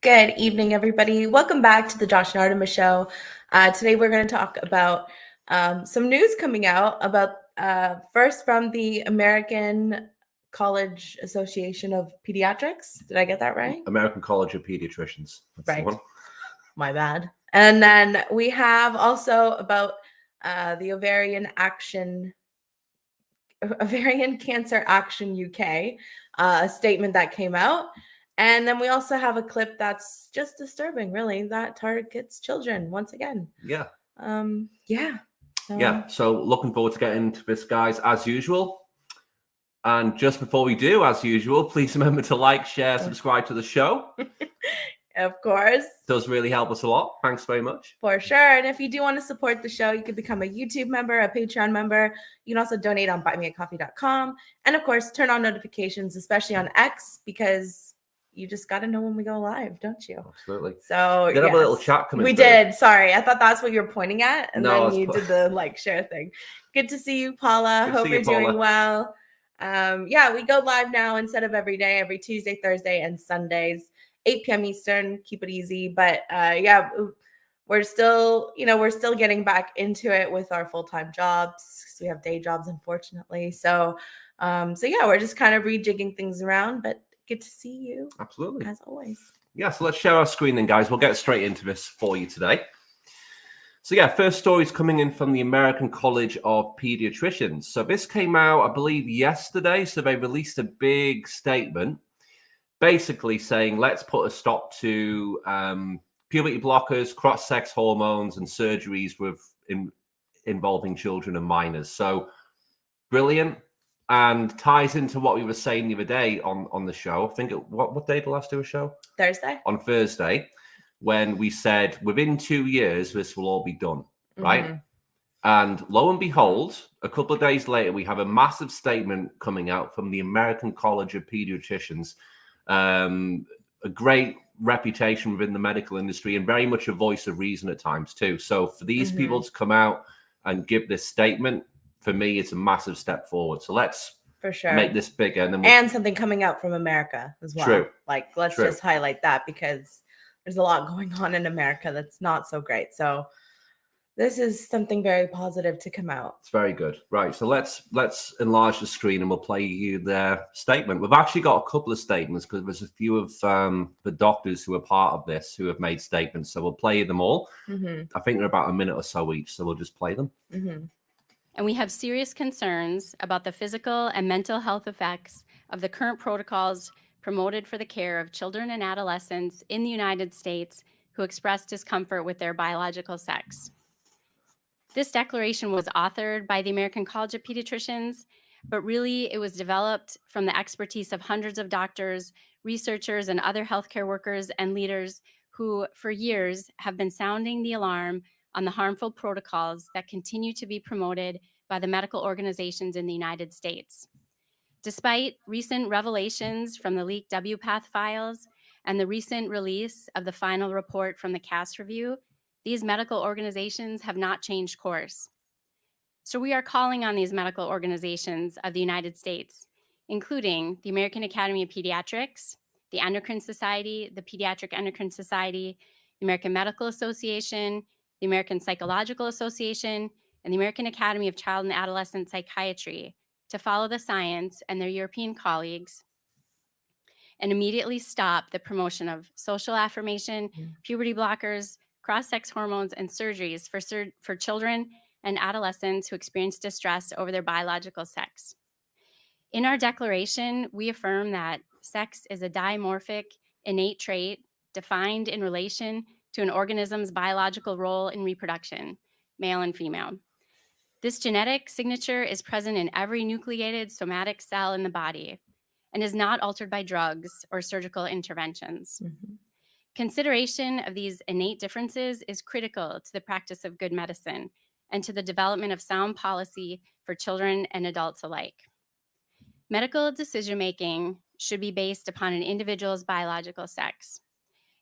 Good evening, everybody. Welcome back to the Josh and Artemis Show. Today we're going to talk about some news coming out about first from the American College Association of Pediatrics. Did I get that right? American College of Pediatricians. That's right. the one. My bad. And then we have also about the Ovarian Cancer Action UK, a statement that came out. And then we also have a clip that's just disturbing, really, that targets children once again. Yeah. So looking forward to getting into this, guys, as usual. And just before we do, as usual, please remember to like, share, subscribe to the show. Of course. It does really help us a lot. Thanks very much. For sure. And if you do want to support the show, you can become a YouTube member, a Patreon member. You can also donate on buymeacoffee.com. And of course, turn on notifications, especially on X, because you just got to know when we go live, don't you? Absolutely. So we did have a little chat coming. We did. Sorry. I thought that's what you were pointing at. And no, then you did the like share thing. Good to see you, Paula. Hope you're doing well. We go live now instead of every day, every Tuesday, Thursday, and Sundays. 8 p.m. Eastern, keep it easy. But we're still getting back into it with our full-time jobs because we have day jobs, unfortunately. So we're just kind of rejigging things around, but good to see you. Absolutely. As always. Yeah, so let's share our screen then, guys. We'll get straight into this for you today. So first story is coming in from the American College of Pediatricians. So this came out, I believe, yesterday. So they released a big statement basically saying, let's put a stop to puberty blockers, cross-sex hormones, and surgeries involving children and minors. So brilliant, and ties into what we were saying the other day on the show. I think what day did last do a show? Thursday. On Thursday, when we said within 2 years this will all be done, right? Mm-hmm. And lo and behold, a couple of days later, we have a massive statement coming out from the American College of Pediatricians. A great reputation within the medical industry and very much a voice of reason at times too. So for these people to come out and give this statement, for me, it's a massive step forward. So let's for sure make this bigger. And something coming out from America as well. True. Let's just highlight that because there's a lot going on in America that's not so great. So this is something very positive to come out. It's very good. Right. So let's enlarge the screen and we'll play you their statement. We've actually got a couple of statements because there's a few of the doctors who are part of this who have made statements. So we'll play them all. Mm-hmm. I think they're about a minute or so each. So we'll just play them. Mm-hmm. And we have serious concerns about the physical and mental health effects of the current protocols promoted for the care of children and adolescents in the United States who express discomfort with their biological sex. This declaration was authored by the American College of Pediatricians, but really it was developed from the expertise of hundreds of doctors, researchers, and other healthcare workers and leaders who, for years, have been sounding the alarm on the harmful protocols that continue to be promoted by the medical organizations in the United States. Despite recent revelations from the leaked WPATH files and the recent release of the final report from the CAS review, these medical organizations have not changed course. So we are calling on these medical organizations of the United States, including the American Academy of Pediatrics, the Endocrine Society, the Pediatric Endocrine Society, the American Medical Association, the American Psychological Association, and the American Academy of Child and Adolescent Psychiatry to follow the science and their European colleagues and immediately stop the promotion of social affirmation, puberty blockers, cross-sex hormones, and surgeries for children and adolescents who experience distress over their biological sex. In our declaration, we affirm that sex is a dimorphic, innate trait defined in relation to an organism's biological role in reproduction, male and female. This genetic signature is present in every nucleated somatic cell in the body and is not altered by drugs or surgical interventions. Mm-hmm. Consideration of these innate differences is critical to the practice of good medicine and to the development of sound policy for children and adults alike. Medical decision-making should be based upon an individual's biological sex.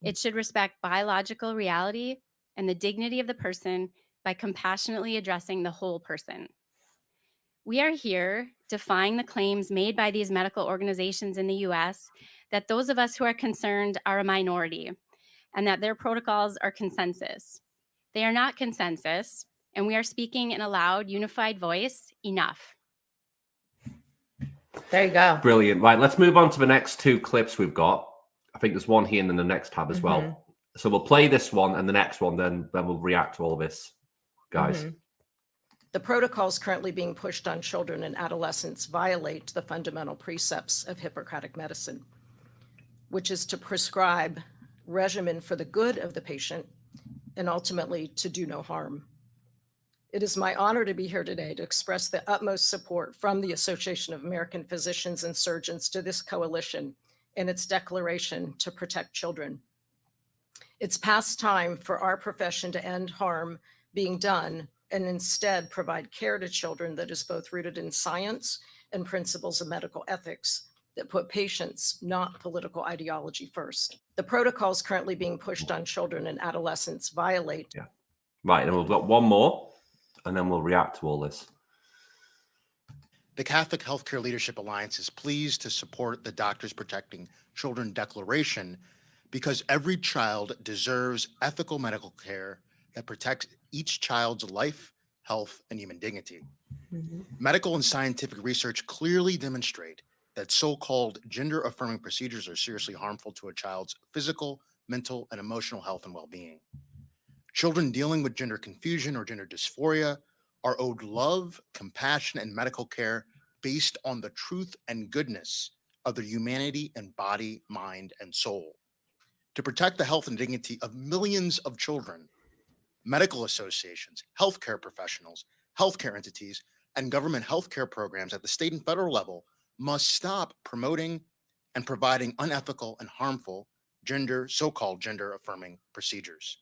It should respect biological reality and the dignity of the person by compassionately addressing the whole person. We are here defying the claims made by these medical organizations in the US that those of us who are concerned are a minority and that their protocols are consensus. They are not consensus, and we are speaking in a loud, unified voice. Enough. There you go. Brilliant. Right, let's move on to the next two clips we've got. I think there's one here and then the next tab as well. So we'll play this one and the next one, then we'll react to all this, guys. The protocols currently being pushed on children and adolescents violate the fundamental precepts of Hippocratic medicine, which is to prescribe regimen for the good of the patient and ultimately to do no harm. It is my honor to be here today to express the utmost support from the Association of American Physicians and Surgeons to this coalition and its declaration to protect children. It's past time for our profession to end harm being done and instead provide care to children that is both rooted in science and principles of medical ethics that put patients, not political ideology, first. The protocols currently being pushed on children and adolescents violate. Yeah. Right, and we've got one more, and then we'll react to all this. The Catholic Healthcare Leadership Alliance is pleased to support the Doctors Protecting Children Declaration because every child deserves ethical medical care that protects each child's life, health, and human dignity. Medical and scientific research clearly demonstrate that so-called gender-affirming procedures are seriously harmful to a child's physical, mental, and emotional health and well-being. Children dealing with gender confusion or gender dysphoria are owed love, compassion, and medical care based on the truth and goodness of their humanity and body, mind, and soul. To protect the health and dignity of millions of children, medical associations, healthcare professionals, healthcare entities, and government healthcare programs at the state and federal level must stop promoting and providing unethical and harmful so-called gender-affirming procedures.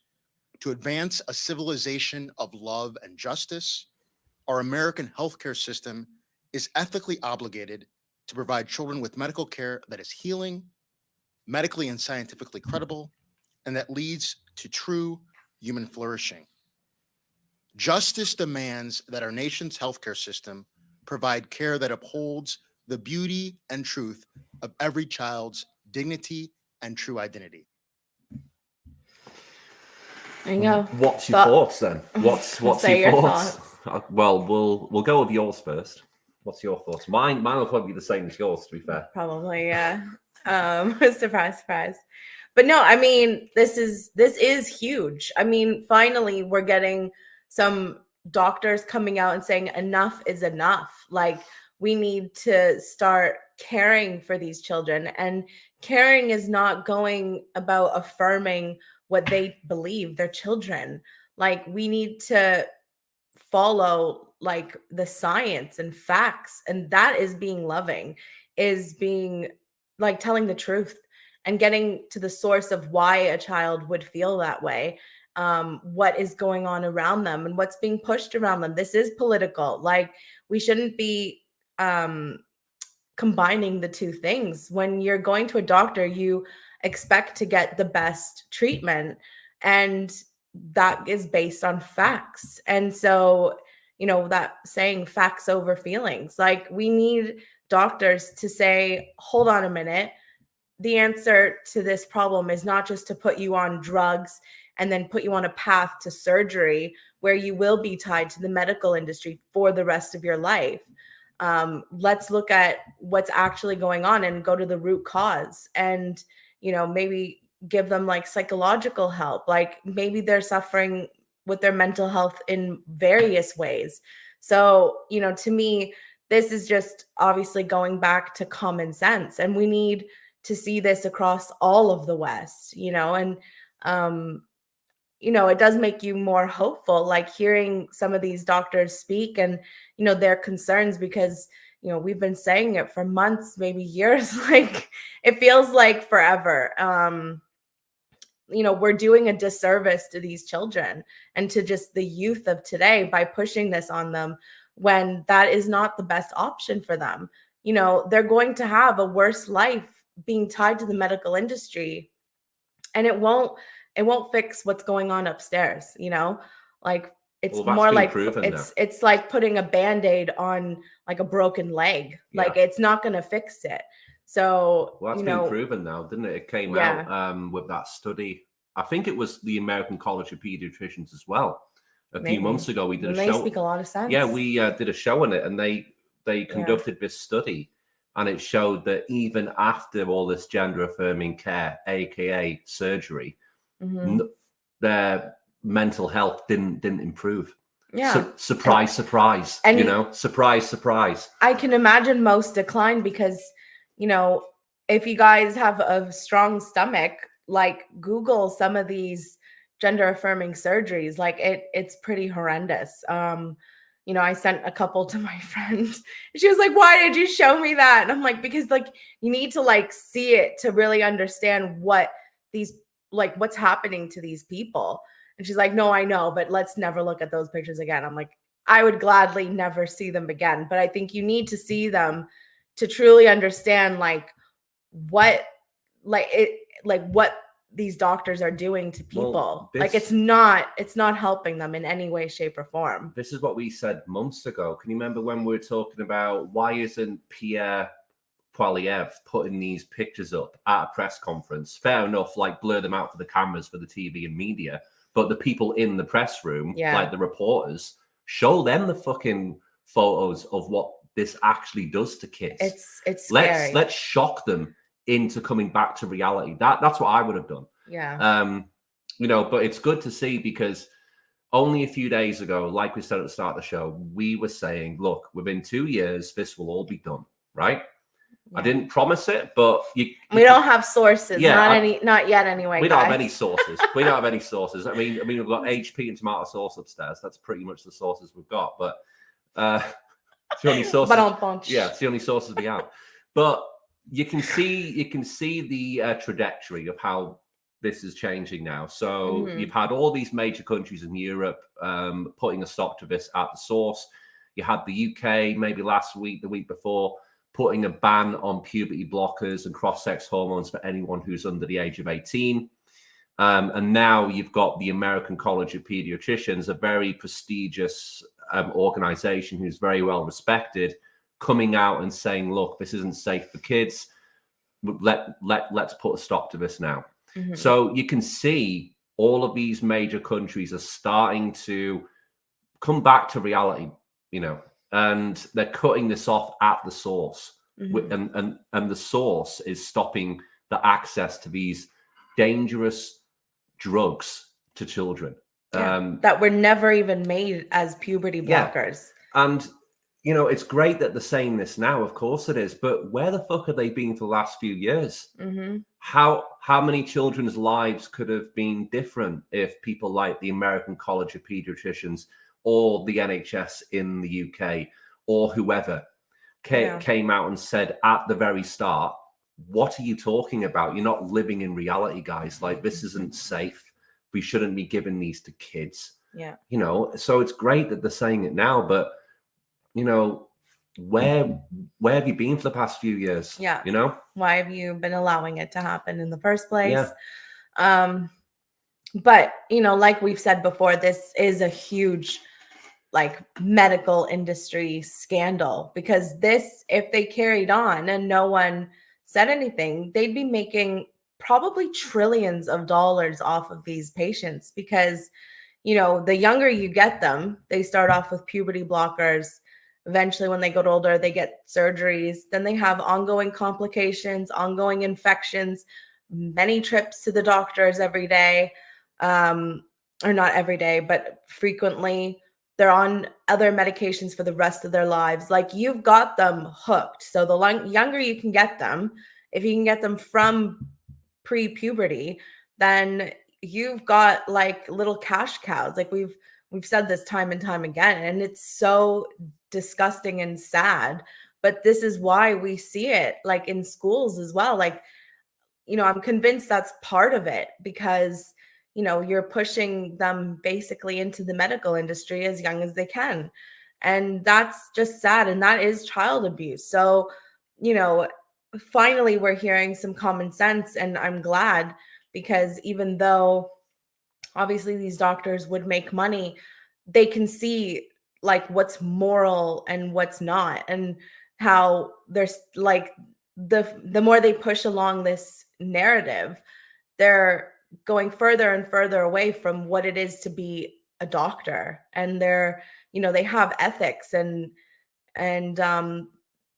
To advance a civilization of love and justice, our American healthcare system is ethically obligated to provide children with medical care that is healing, medically and scientifically credible, and that leads to true human flourishing. Justice demands that our nation's healthcare system provide care that upholds the beauty and truth of every child's dignity and true identity. There you go. What's your thoughts then? What's your thoughts? Well, we'll go with yours first. What's your thoughts? Mine will probably be the same as yours, to be fair. Probably, yeah. Surprise. But no, I mean, this is huge. I mean, finally, we're getting some doctors coming out and saying enough is enough. Like, we need to start caring for these children. And caring is not going about affirming what they believe, their children. Like, we need to follow like the science and facts, and that is being loving, is being like telling the truth and getting to the source of why a child would feel that way, what is going on around them and what's being pushed around them. This is political. Like, we shouldn't be combining the two things. When you're going to a doctor, you expect to get the best treatment, and that is based on facts. And so, you know, that saying facts over feelings, like, we need doctors to say, hold on a minute, the answer to this problem is not just to put you on drugs and then put you on a path to surgery where you will be tied to the medical industry for the rest of your life. Let's look at what's actually going on and go to the root cause, and, you know, maybe give them like psychological help. Like, maybe they're suffering with their mental health in various ways. So, you know, to me, this is just obviously going back to common sense, and we need to see this across all of the West, you know, and, you know, it does make you more hopeful, like hearing some of these doctors speak and, you know, their concerns, because, you know, we've been saying it for months, maybe years, like it feels like forever. You know, we're doing a disservice to these children and to just the youth of today by pushing this on them when that is not the best option for them. You know, they're going to have a worse life being tied to the medical industry, and it won't fix what's going on upstairs, you know? Like, it's more like it's like putting a Band-Aid on like a broken leg. Yeah. Like, it's not going to fix it. So, well, that's been proven now, didn't it? It came out with that study I think it was the American College of Pediatricians as well. A Maybe. few months ago, we did a They show. speak a lot of sense. Yeah, we did a show on it, and they conducted this study, and it showed that even after all this gender affirming care, aka surgery, their mental health didn't improve. Yeah. Surprise, and you know, surprise. I can imagine most decline because, you know, if you guys have a strong stomach, like Google some of these gender affirming surgeries, like it's pretty horrendous. You know, I sent a couple to my friend. She was like, "Why did you show me that?" And I'm like, because like you need to like see it to really understand what these, like what's happening to these people. And she's like, "No, I know, but let's never look at those pictures again." I'm like, I would gladly never see them again, but I think you need to see them to truly understand like what what these doctors are doing to people. Well, like it's not helping them in any way, shape, or form. This is what we said months ago. Can you remember when we were talking about why isn't Pierre Poilievre putting these pictures up at a press conference? Fair enough, like blur them out for the cameras, for the TV and media, but the people in the press room, like the reporters, show them the fucking photos of what this actually does to kids. It's scary. Let's shock them into coming back to reality. That's what I would have done. Yeah. You know, but it's good to see, because only a few days ago, like we said at the start of the show, we were saying, look, within 2 years, this will all be done, right? I didn't promise it, but we don't have sources. Not yet anyway. We don't have any sources. We don't have any sources. I mean, we've got HP and tomato sauce upstairs. That's pretty much the sources we've got. But it's the only sources. Yeah, it's the only sources we have. But you can see the trajectory of how this is changing now. So you've had all these major countries in Europe putting a stop to this at the source. You had the UK maybe last week, the week before, putting a ban on puberty blockers and cross-sex hormones for anyone who's under the age of 18. And now you've got the American College of Pediatricians, a very prestigious organization who's very well respected, coming out and saying, look, this isn't safe for kids. Let's put a stop to this now. So you can see all of these major countries are starting to come back to reality, you know, and they're cutting this off at the source. And the source is stopping the access to these dangerous drugs to children. That were never even made as puberty blockers. And, you know, it's great that they're saying this now, of course it is, but where the fuck have they been for the last few years? How many children's lives could have been different if people like the American College of Pediatricians or the NHS in the UK or whoever came out and said at the very start, what are you talking about? You're not living in reality, guys. Like, this isn't safe. We shouldn't be giving these to kids. Yeah. You know, so it's great that they're saying it now, but, you know, where have you been for the past few years? Yeah. You know? Why have you been allowing it to happen in the first place? Yeah. But, you know, like we've said before, this is a huge, like, medical industry scandal, because this, if they carried on and no one said anything, they'd be making probably trillions of dollars off of these patients, because, you know, the younger you get them, they start off with puberty blockers. Eventually, when they get older, they get surgeries. Then they have ongoing complications, ongoing infections, many trips to the doctors every day, or not every day, but frequently. They're on other medications for the rest of their lives. Like, you've got them hooked. So the younger you can get them, if you can get them from pre-puberty, then you've got like little cash cows. Like, we've said this time and time again, and it's so disgusting and sad, but this is why we see it like in schools as well. Like, you know, I'm convinced that's part of it, because, you know, you're pushing them basically into the medical industry as young as they can. And that's just sad. And that is child abuse. So, you know, finally we're hearing some common sense, and I'm glad, because even though obviously these doctors would make money, they can see like what's moral and what's not, and how there's like the more they push along this narrative, they're going further and further away from what it is to be a doctor, and they're, they have ethics, and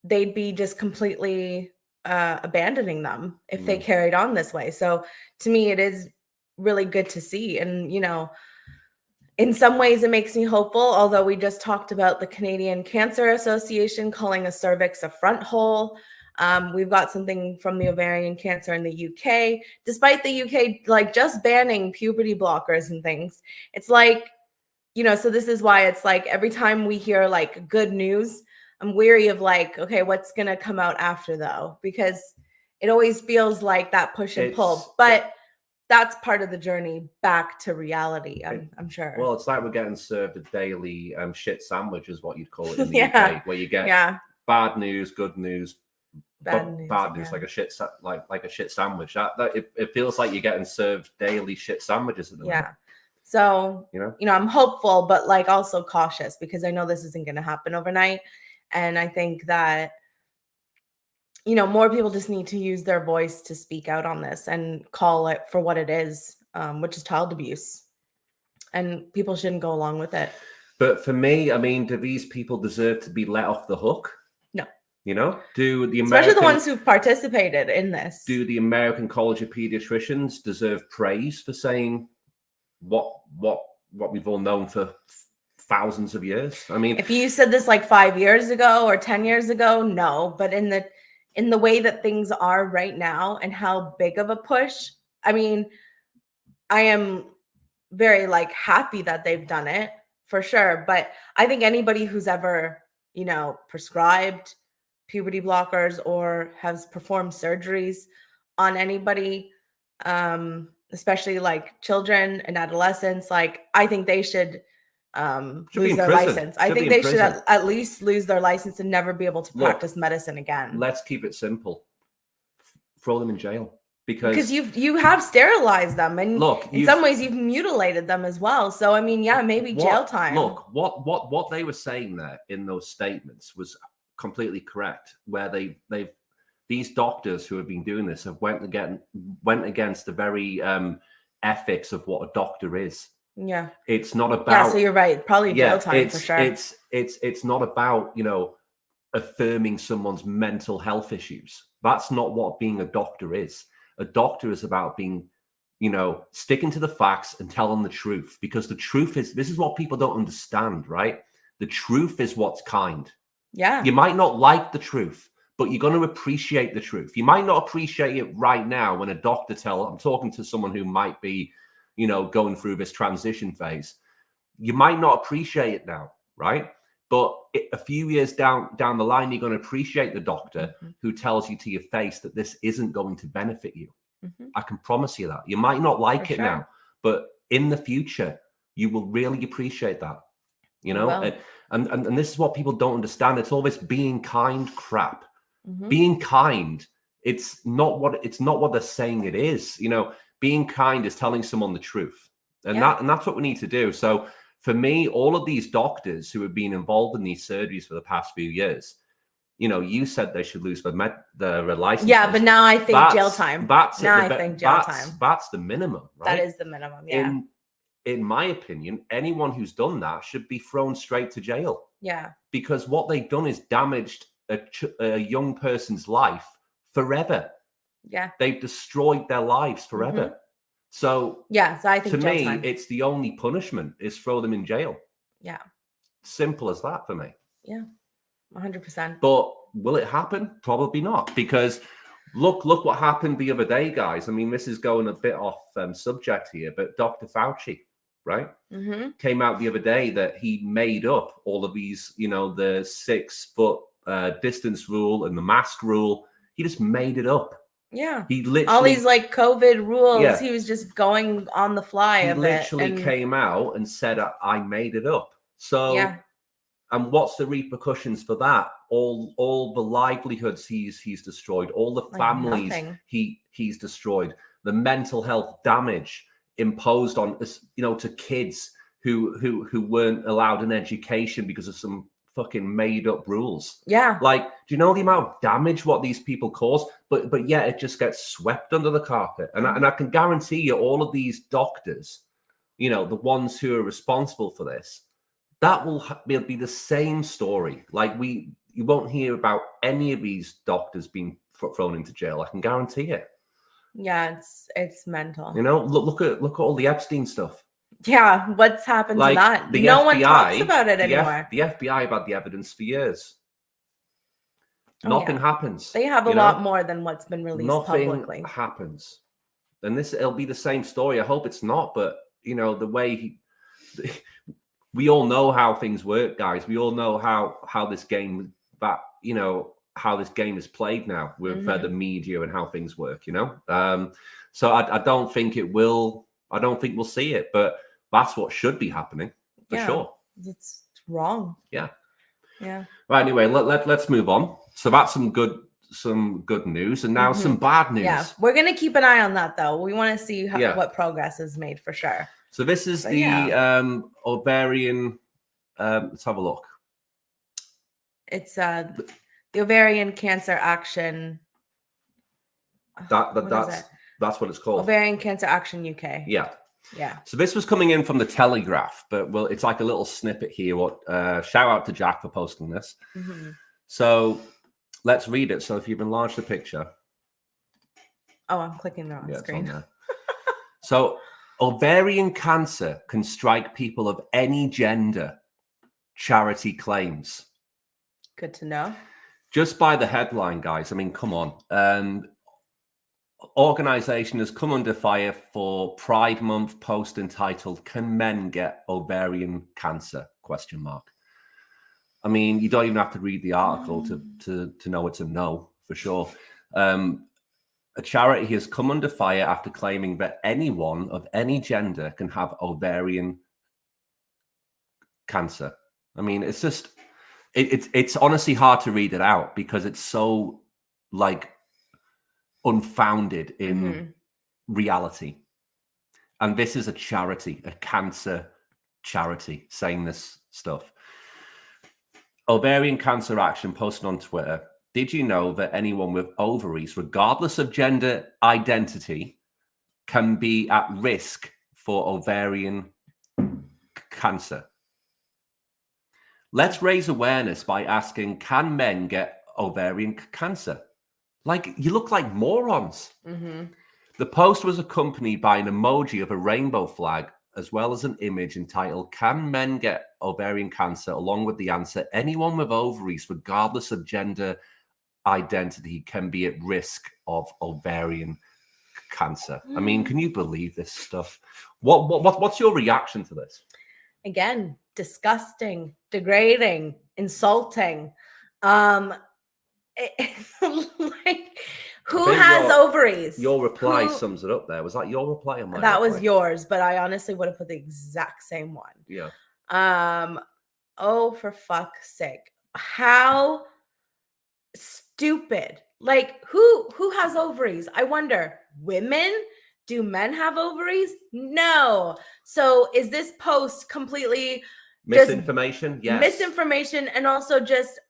they'd be just completely abandoning them if they carried on this way. So to me, it is really good to see. And, in some ways it makes me hopeful, although we just talked about the Canadian Cancer Association calling a cervix a front hole. We've got something from the ovarian cancer in the UK, despite the UK like just banning puberty blockers and things. It's like, so this is why it's like every time we hear like good news, I'm weary of like, okay, what's going to come out after though? Because it always feels like that push and pull, but that's part of the journey back to reality. I'm sure. Well, it's like we're getting served a daily shit sandwich is what you'd call it in the UK, where you get bad news, good news, bad news, like a shit like a shit sandwich. It feels like you're getting served daily shit sandwiches at the moment. So, I'm hopeful, but like also cautious, because I know this isn't going to happen overnight. And I think that, more people just need to use their voice to speak out on this and call it for what it is, which is child abuse. And people shouldn't go along with it. But for me, I mean, do these people deserve to be let off the hook? No. Do the especially the ones who've participated in this? Do the American College of Pediatricians deserve praise for saying what we've all known for thousands of years? I mean, if you said this like 5 years ago or 10 years ago, no. But in the way that things are right now and how big of a push, I mean, I am very like happy that they've done it for sure. But I think anybody who's ever, prescribed puberty blockers or has performed surgeries on anybody, especially like children and adolescents, like I think they should lose their license. I think they should at least lose their license and never be able to practice medicine again. Let's keep it simple. Throw them in jail, because you have sterilized them, and in some ways you've mutilated them as well. So I mean, maybe jail time. Look, what they were saying there in those statements was completely correct. Where these doctors who have been doing this have went against the very ethics of what a doctor is. Yeah, it's not about. So you're right. Probably jail time for sure. It's not about affirming someone's mental health issues. That's not what being a doctor is. A doctor is about being, sticking to the facts and telling the truth, because the truth is, this is what people don't understand, right? The truth is what's kind. Yeah. You might not like the truth, but you're going to appreciate the truth. You might not appreciate it right now when a doctor I'm talking to someone who might be, going through this transition phase. You might not appreciate it now, right? But a few years down the line, you're going to appreciate the doctor who tells you to your face that this isn't going to benefit you. I can promise you that. You might not like it now, but in the future, you will really appreciate that. And this is what people don't understand. It's all this being kind crap. Being kind, it's not what they're saying it is. Being kind is telling someone the truth, and that's what we need to do. So for me, all of these doctors who have been involved in these surgeries for the past few years, you said they should lose their license. Yeah, but now I think jail time. That's the minimum, right? That is the minimum, yeah. In my opinion, anyone who's done that should be thrown straight to jail. Yeah. Because what they've done is damaged a young person's life forever. Yeah. They've destroyed their lives forever. So I think to me, it's the only punishment is throw them in jail. Yeah. Simple as that for me. Yeah. 100%. But will it happen? Probably not, because look what happened the other day, guys. I mean, this is going a bit off subject here, but Dr. Fauci, right, came out the other day that he made up all of these, the 6 foot distance rule and the mask rule. He just made it up. Yeah. He literally, all these like COVID rules, he was just going on the fly. He literally came out and said, I made it up. So, and what's the repercussions for that? All the livelihoods he's destroyed, all the families he's destroyed, the mental health damage imposed on to kids who weren't allowed an education because of some fucking made up rules. Yeah. Like, do you know the amount of damage what these people cause? But yeah, it just gets swept under the carpet. And I can guarantee you, all of these doctors, you know, the ones who are responsible for this, that will be the same story. Like, you won't hear about any of these doctors being thrown into jail. I can guarantee it. Yeah, it's mental. You know, look at all the Epstein stuff. Yeah, what's happened Like, to that? the No FBI, one talks about it anymore. The FBI have had the evidence for years. Oh, Nothing yeah. happens. They have a you know? lot more than what's been released Nothing publicly. happens. And it'll be the same story. I hope it's not, but you know, the way we all know how things work, guys. We all know how this game, that, you know, how this game is played now with the media and how things work, you know. So I don't think it will. I don't think we'll see it, but that's what should be happening for sure. It's wrong. Yeah. Yeah. Right. Anyway, let's move on. So that's some good news, and now some bad news. Yeah, we're gonna keep an eye on that though. We want to see what progress is made for sure. So this is ovarian. Let's have a look. It's the Ovarian Cancer Action. That's what it's called. Ovarian Cancer Action UK. Yeah. Yeah. So this was coming in from the Telegraph, but it's like a little snippet here. Shout out to Jack for posting this. So let's read it. So if you've enlarged the picture. Oh, I'm clicking the wrong screen. So ovarian cancer can strike people of any gender, charity claims. Good to know. Just by the headline, guys. I mean, come on. Organization has come under fire for Pride Month post entitled "Can Men Get Ovarian Cancer?" ? I mean, you don't even have to read the article to know it's a no for sure. A charity has come under fire after claiming that anyone of any gender can have ovarian cancer. I mean, it's just it's honestly hard to read it out because it's so like unfounded in reality. And this is a charity, a cancer charity, saying this stuff. Ovarian Cancer Action posted on Twitter, did you know that anyone with ovaries, regardless of gender identity, can be at risk for ovarian cancer? Let's raise awareness by asking, can men get ovarian cancer? Like, you look like morons. The post was accompanied by an emoji of a rainbow flag, as well as an image entitled, can men get ovarian cancer? Along with the answer, anyone with ovaries, regardless of gender identity, can be at risk of ovarian cancer. I mean, can you believe this stuff? What's your reaction to this? Again, disgusting, degrading, insulting. Like, who has ovaries? Your reply sums it up there. Was that your reply or mine? That was yours, but I honestly would have put the exact same one. Yeah. Oh, for fuck's sake. How stupid. Like, who has ovaries? I wonder. Women? Do men have ovaries? No. So is this post completely misinformation? Yes. Misinformation, and also just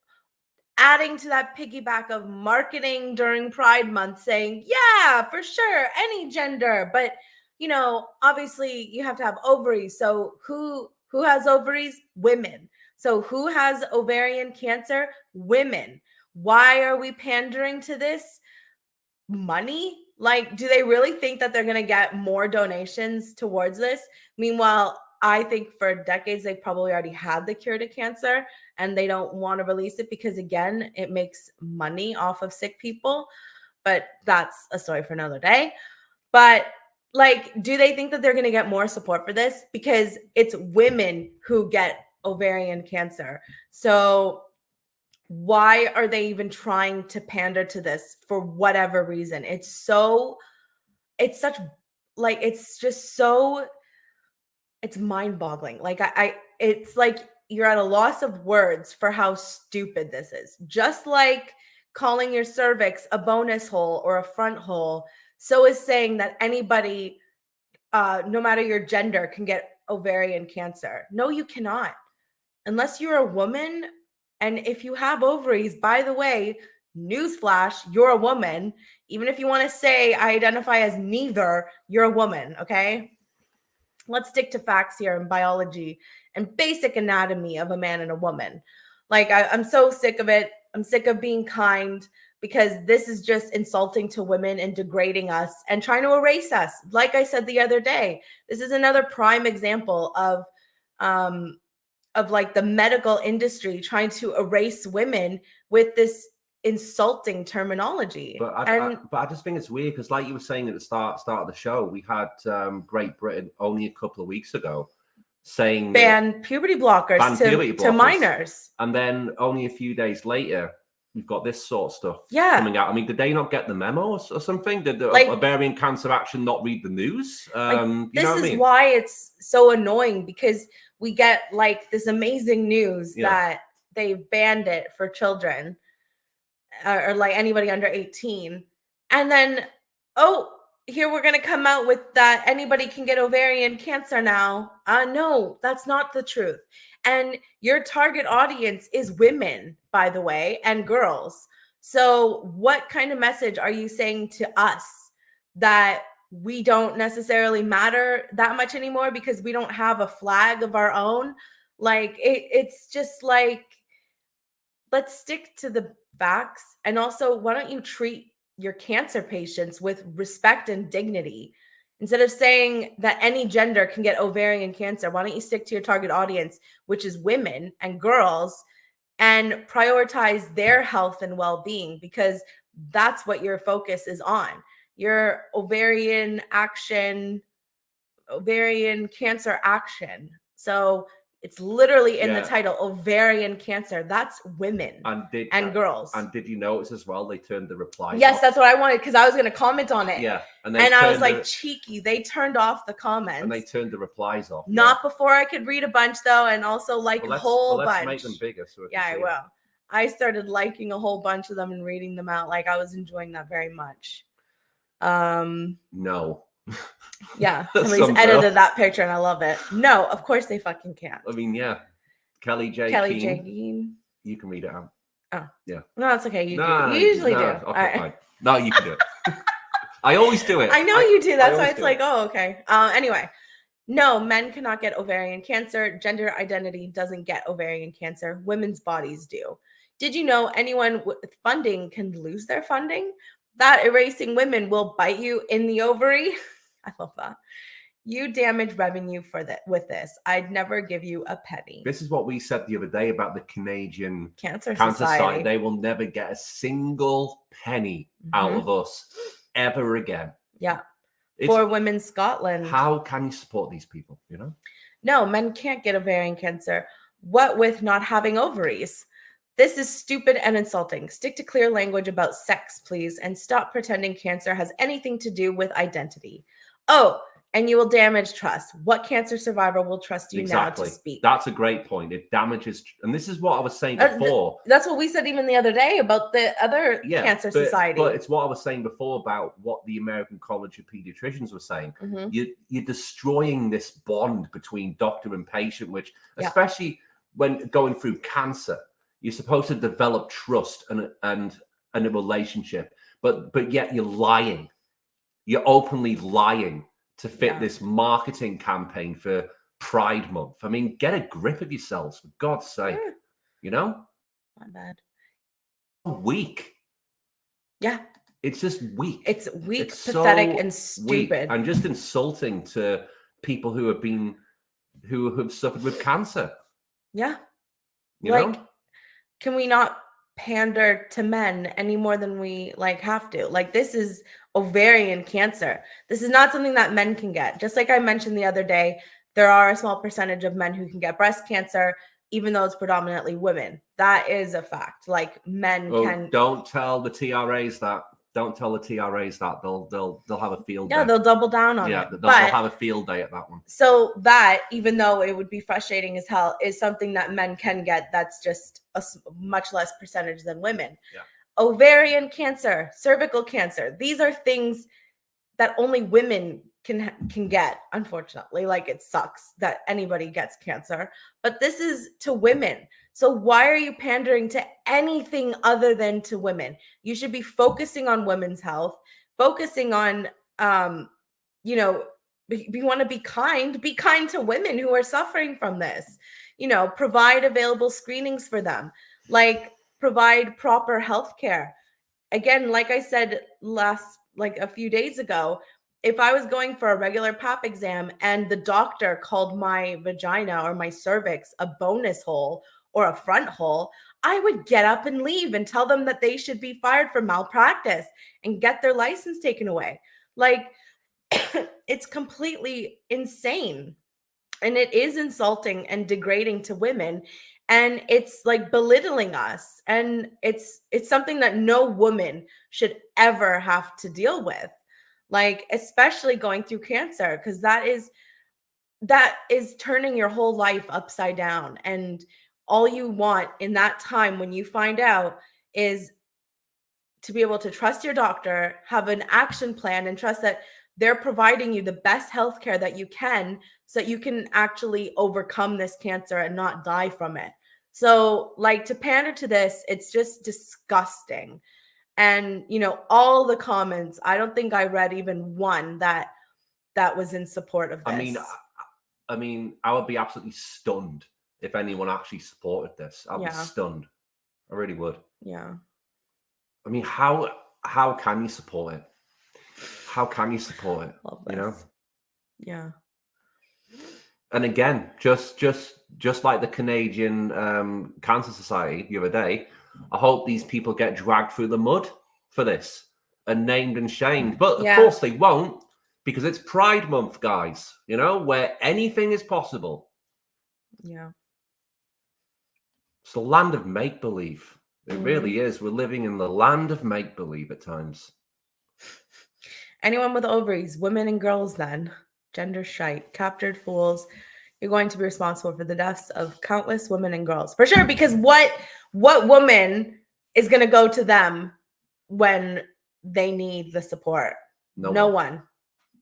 adding to that piggyback of marketing during Pride Month, saying, yeah, for sure, any gender. But, you know, obviously you have to have ovaries. So who has ovaries? Women. So who has ovarian cancer? Women. Why are we pandering to this? Money? Like, do they really think that they're going to get more donations towards this? Meanwhile, I think for decades, they've probably already had the cure to cancer and they don't want to release it because, again, it makes money off of sick people. But that's a story for another day. But like, do they think that they're going to get more support for this? Because it's women who get ovarian cancer. So why are they even trying to pander to this for whatever reason? It's mind-boggling. Like it's like you're at a loss of words for how stupid this is. Just like calling your cervix a bonus hole or a front hole, so is saying that anybody, no matter your gender, can get ovarian cancer. No, you cannot. Unless you're a woman, And if you have ovaries, by the way, newsflash, you're a woman. Even if you want to say I identify as neither, you're a woman, okay? Let's stick to facts here in biology and basic anatomy of a man and a woman. Like, I'm so sick of it. I'm sick of being kind, because this is just insulting to women and degrading us and trying to erase us. Like I said the other day, this is another prime example of like the medical industry trying to erase women with this insulting terminology. But I just think it's weird because, like you were saying at the start of the show, we had Great Britain only a couple of weeks ago saying ban puberty blockers to minors, and then only a few days later we've got this sort of stuff coming out. I mean, did they not get the memo or something? Did the Ovarian Cancer Action not read the news? This is why it's so annoying, because we get like this amazing news that they've banned it for children or like anybody under 18. And then, here we're going to come out with that anybody can get ovarian cancer now. No, that's not the truth. And your target audience is women, by the way, and girls. So what kind of message are you saying to us, that we don't necessarily matter that much anymore because we don't have a flag of our own? Like, it's just like, let's stick to the facts. And also, why don't you treat your cancer patients with respect and dignity? Instead of saying that any gender can get ovarian cancer, why don't you stick to your target audience, which is women and girls, and prioritize their health and well-being, because that's what your focus is on. Your ovarian cancer action. So it's literally in the title, ovarian cancer. That's women and girls. And did you notice as well, they turned the replies Yes, off? that's what I wanted, because I was going to comment on it. Yeah. And I was like, cheeky. They turned off the comments. And they turned the replies off. Not before I could read a bunch, though, and also like a whole bunch. Let's make them bigger. So I will. I started liking a whole bunch of them and reading them out. Like, I was enjoying that very much. No. Yeah, somebody's edited that picture and I love it. No, of course they fucking can't. I mean, yeah. Kelly J. Keane. You can read it out. Oh. Yeah. No, it's okay. You usually do. Okay, fine. No, you can do it. I always do it. I know you do. That's why it's like, okay. Anyway, no, men cannot get ovarian cancer. Gender identity doesn't get ovarian cancer. Women's bodies do. Did you know anyone with funding can lose their funding? That erasing women will bite you in the ovary. I love that. You damage revenue with this. I'd never give you a penny. This is what we said the other day about the Canadian Cancer Society. They will never get a single penny out of us ever again. Yeah. For Women's Scotland. How can you support these people, you know? No, men can't get ovarian cancer. What with not having ovaries? This is stupid and insulting. Stick to clear language about sex, please, and stop pretending cancer has anything to do with identity. Oh, and you will damage trust. What cancer survivor will trust you now to speak? That's a great point. It damages, and this is what I was saying before. That's what we said even the other day about the other cancer society. But it's what I was saying before about what the American College of Pediatricians was saying. You're destroying this bond between doctor and patient, which, especially when going through cancer, you're supposed to develop trust and a relationship, but yet you're lying. You're openly lying to fit this marketing campaign for Pride Month. I mean, get a grip of yourselves, for God's sake. You know? Not bad. Weak. Yeah. It's just weak. It's weak, it's pathetic, and stupid. And just insulting to people who have suffered with cancer. Yeah. You know? Can we not pander to men any more than we have to? Like, this is ovarian cancer. This is not something that men can get. Just like I mentioned the other day, there are a small percentage of men who can get breast cancer, even though it's predominantly women. That is a fact. Like, men can. Don't tell the TRAs that. Don't tell the TRAs that. They'll have a field day. Yeah, they'll double down on it. They'll have a field day at that one. So that, even though it would be frustrating as hell, is something that men can get. That's just a much less percentage than women. Yeah. Ovarian cancer, cervical cancer. These are things that only women can get, unfortunately. Like, it sucks that anybody gets cancer, but this is to women. So why are you pandering to anything other than to women? You should be focusing on women's health, focusing on, you know, we want to be kind to women who are suffering from this. You know, provide available screenings for them, like provide proper health care. Again, like I said like a few days ago, if I was going for a regular pap exam and the doctor called my vagina or my cervix a bonus hole or a front hole, I would get up and leave and tell them that they should be fired for malpractice and get their license taken away. Like, it's completely insane. And it is insulting and degrading to women. And it's like belittling us. And it's something that no woman should ever have to deal with. Like, especially going through cancer, because that is turning your whole life upside down. And all you want in that time when you find out is to be able to trust your doctor, have an action plan, and trust that they're providing you the best healthcare that you can so that you can actually overcome this cancer and not die from it. So, like, to pander to this, it's just disgusting. And, you know, all the comments, I don't think I read even one that was in support of this. I mean, I would be absolutely stunned if anyone actually supported this. I'd be stunned. I really would. Yeah. I mean, how can you support it? How can you support it? Love this. You know? Yeah. And again, just like the Canadian Cancer Society the other day, I hope these people get dragged through the mud for this and named and shamed. But of course they won't, because it's Pride Month, guys, you know, where anything is possible. Yeah. It's the land of make-believe. It really is. We're living in the land of make-believe at times. Anyone with ovaries, women and girls, then gender shite, captured fools, you're going to be responsible for the deaths of countless women and girls, for sure. Because what woman is going to go to them when they need the support? No one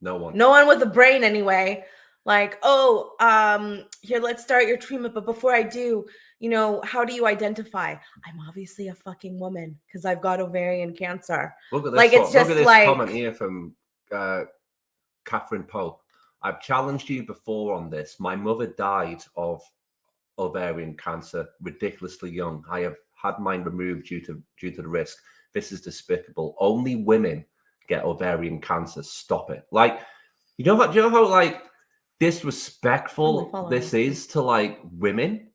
with a brain, anyway. Like, here, let's start your treatment, but before I do, you know, how do you identify? I'm obviously a fucking woman because I've got ovarian cancer. Look at this. Like, it's just look at this like comment here from Catherine Poe. I've challenged you before on this. My mother died of ovarian cancer ridiculously young. I have had mine removed due to the risk. This is despicable. Only women get ovarian cancer. Stop it. Like, do you know how like disrespectful this is to like women?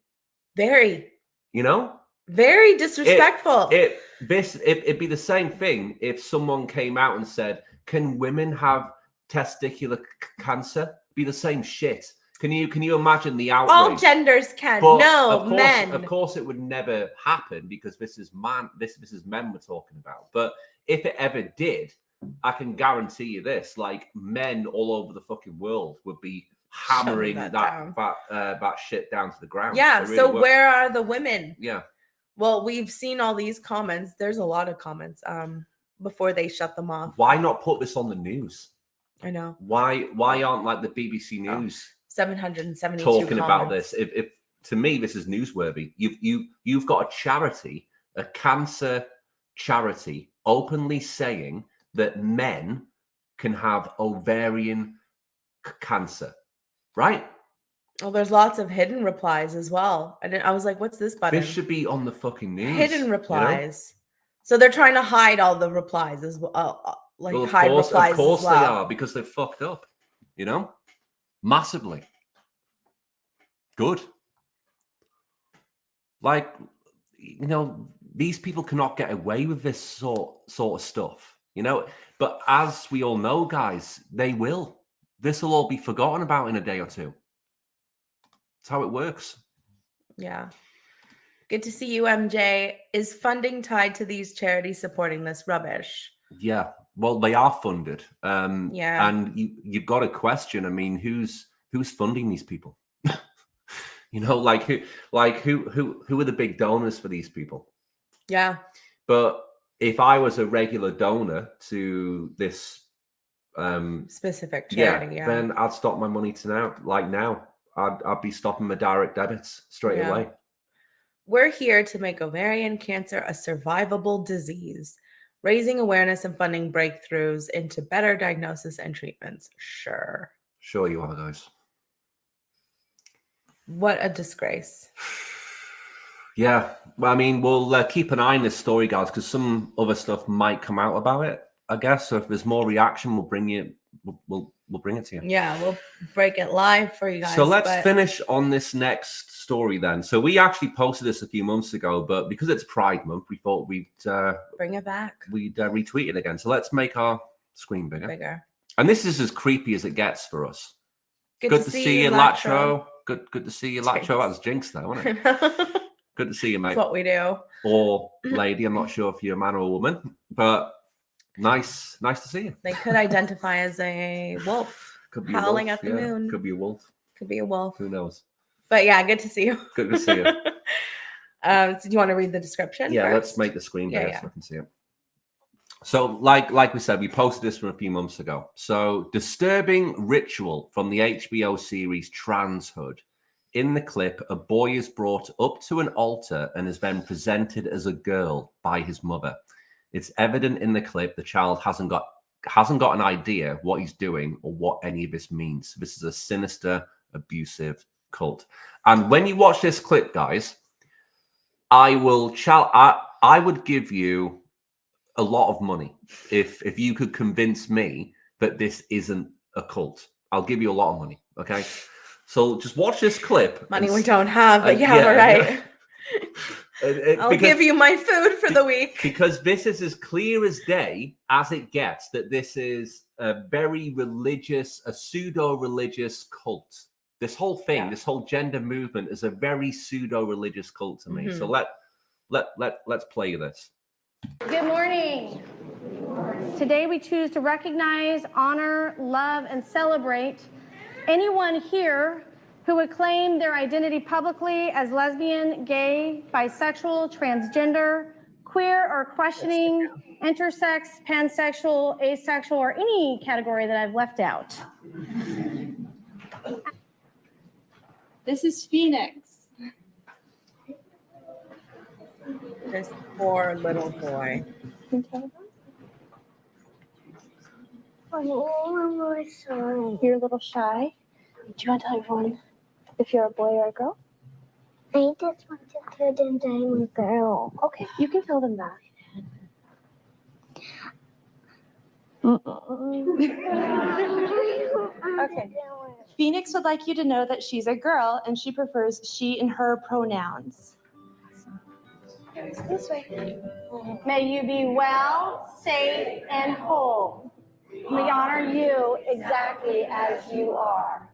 Very. You know? Very disrespectful. It'd be the same thing if someone came out and said, "Can women have testicular cancer?" Be the same shit. Can you imagine the outrage? All genders can. But no, men. Of course, it would never happen because this is men we're talking about. But if it ever did, I can guarantee you this: like, men all over the fucking world would be hammering that shit down to the ground. Yeah. Really so where are the women? Yeah. Well, we've seen all these comments. There's a lot of comments before they shut them off. Why not put this on the news? I know. Why aren't like the BBC News 772 talking about this? If to me this is newsworthy. You've got a charity, a cancer charity, openly saying that men can have ovarian cancer, right? Well, there's lots of hidden replies as well. I was like, what's this button? This should be on the fucking news. Hidden replies. You know? So they're trying to hide all the replies as well. Of course they are, because they've fucked up, you know, massively. Good. Like, you know, these people cannot get away with this sort of stuff, you know. But as we all know, guys, they will. This will all be forgotten about in a day or two. That's how it works. Yeah. Good to see you, MJ. Is funding tied to these charities supporting this rubbish? Yeah. Well, they are funded. Yeah. And you've got to question, I mean, who's funding these people? You know, who are the big donors for these people? Yeah. But if I was a regular donor to this specific charity, then I'd stop my money now. I'd be stopping my direct debits straight away. We're here to make ovarian cancer a survivable disease, raising awareness and funding breakthroughs into better diagnosis and treatments. Sure. Sure you are, guys. What a disgrace. Yeah. Well, I mean, we'll keep an eye on this story, guys, because some other stuff might come out about it, I guess. So if there's more reaction, we'll bring you. We'll bring it to you. Yeah, we'll break it live for you guys. So let's finish on this next story then. So we actually posted this a few months ago, but because it's Pride Month, we thought we'd bring it back. We'd retweet it again. So let's make our screen bigger. Bigger. And this is as creepy as it gets for us. Good to see you, Latro. Good to see you, Latro. That was Jinx, though, wasn't it? Good to see you, mate. That's what we do. Or lady. I'm not sure if you're a man or a woman, but nice to see you. They could identify as a wolf. Could be howling wolf, at the moon. Could be a wolf. Could be a wolf. Who knows? But yeah, good to see you. Good to see you. So do you want to read the description? Yeah, first? let's make the screen bigger Yeah. so I can see it. So, like we said, we posted this from a few months ago. So, disturbing ritual from the HBO series Transhood. In the clip, a boy is brought up to an altar and is then presented as a girl by his mother. It's evident in the clip the child hasn't got an idea what he's doing or what any of this means. This is a sinister, abusive cult. And when you watch this clip, guys, I would give you a lot of money if you could convince me that this isn't a cult. I'll give you a lot of money. Okay. So just watch this clip. Money we don't have, but all right. I'll give you my food for the week. Because this is as clear as day as it gets that this is a very religious, a pseudo-religious cult. This whole thing, this whole gender movement is a very pseudo-religious cult to me. Mm-hmm. So let's play this. Good morning. Today we choose to recognize, honor, love, and celebrate anyone here who would claim their identity publicly as lesbian, gay, bisexual, transgender, queer, or questioning, intersex, pansexual, asexual, or any category that I've left out. This is Phoenix. This poor little boy. You're a little shy. Do you want to tell everyone if you're a boy or a girl? I just want to tell them that I'm a girl. Okay, you can tell them that. Okay. Phoenix would like you to know that she's a girl and she prefers she and her pronouns. This way. May you be well, safe, and whole. We honor you exactly as you are.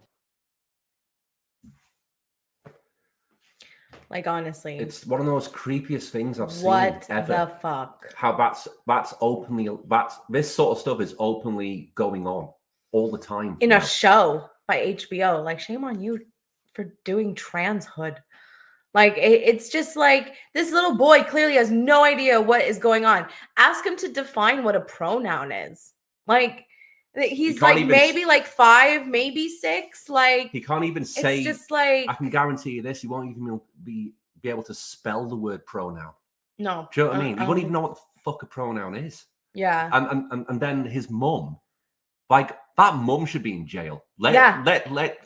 Like, honestly. It's one of the most creepiest things I've seen What ever. the fuck? How this sort of stuff is openly going on all the time. In a show by HBO. Like, shame on you for doing Transhood. Like, it's just like, this little boy clearly has no idea what is going on. Ask him to define what a pronoun is. Like, he's like maybe like 5, maybe 6. Like, he can't even say. It's just like, I can guarantee you this: he won't even be able to spell the word pronoun. No. Do you know what I mean? He won't even know what the fuck a pronoun is. Yeah. And then his mum, like, that mum should be in jail. Let's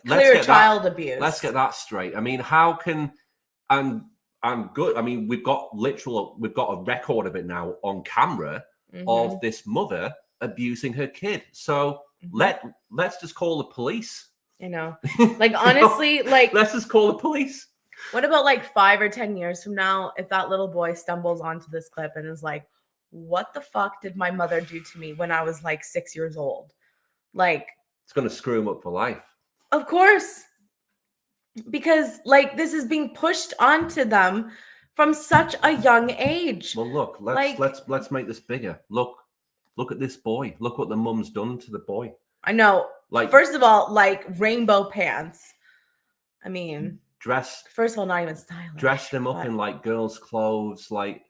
Clear get child abuse. Let's get that straight. I mean, how can I'm good. I mean, we've got a record of it now on camera of this mother abusing her kid. So let's just call the police. You know, like, honestly, like, let's just call the police. What about like 5 or 10 years from now, if that little boy stumbles onto this clip and is like, what the fuck did my mother do to me when I was like 6 years old? Like, it's going to screw him up for life. Of course. Because like, this is being pushed onto them from such a young age. Well, look, let's make this bigger. Look at this boy. Look what the mum's done to the boy. I know. Like, first of all, like, rainbow pants. I mean, first of all, not even stylish. Dressed him up in like girls' clothes. Like,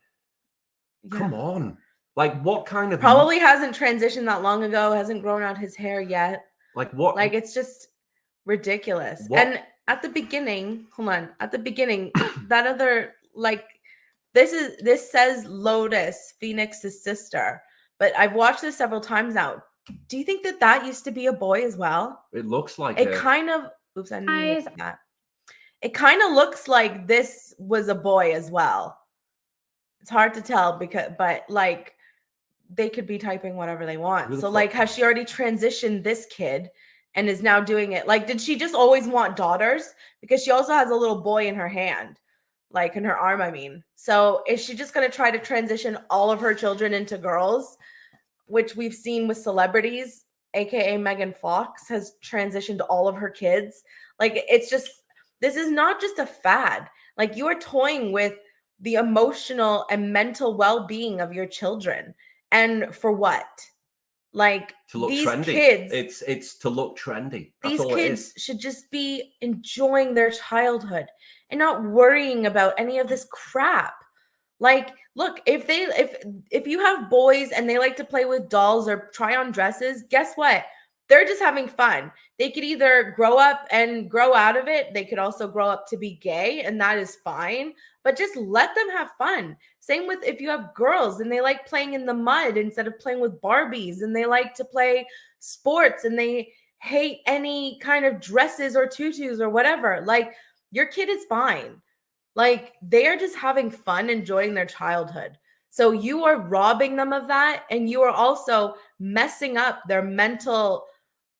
come on. Like, what kind of probably hasn't transitioned that long ago, hasn't grown out his hair yet. Like, what? Like, it's just ridiculous. What? And at the beginning, that other like this says Lotus, Phoenix's sister, but I've watched this several times now. Do you think that used to be a boy as well? It looks like it kind of. Oops, I didn't say that. It kind of looks like this was a boy as well. It's hard to tell but like they could be typing whatever they want. So like, has she already transitioned this kid and is now doing it? Like, did she just always want daughters? Because she also has a little boy in her hand, like in her arm, I mean. So is she just going to try to transition all of her children into girls, which we've seen with celebrities, aka Megan Fox has transitioned all of her kids. Like, it's just, this is not just a fad. Like, you are toying with the emotional and mental well-being of your children. And for what? Like, to look these trendy. Kids, it's to look trendy. That's these all kids should just be enjoying their childhood and not worrying about any of this crap. Like, look, if you have boys and they like to play with dolls or try on dresses, guess what? They're just having fun. They could either grow up and grow out of it. They could also grow up to be gay, and that is fine. But just let them have fun. Same with if you have girls and they like playing in the mud instead of playing with Barbies, and they like to play sports and they hate any kind of dresses or tutus or whatever. Like, your kid is fine. Like, they are just having fun, enjoying their childhood. So you are robbing them of that, and you are also messing up their mental,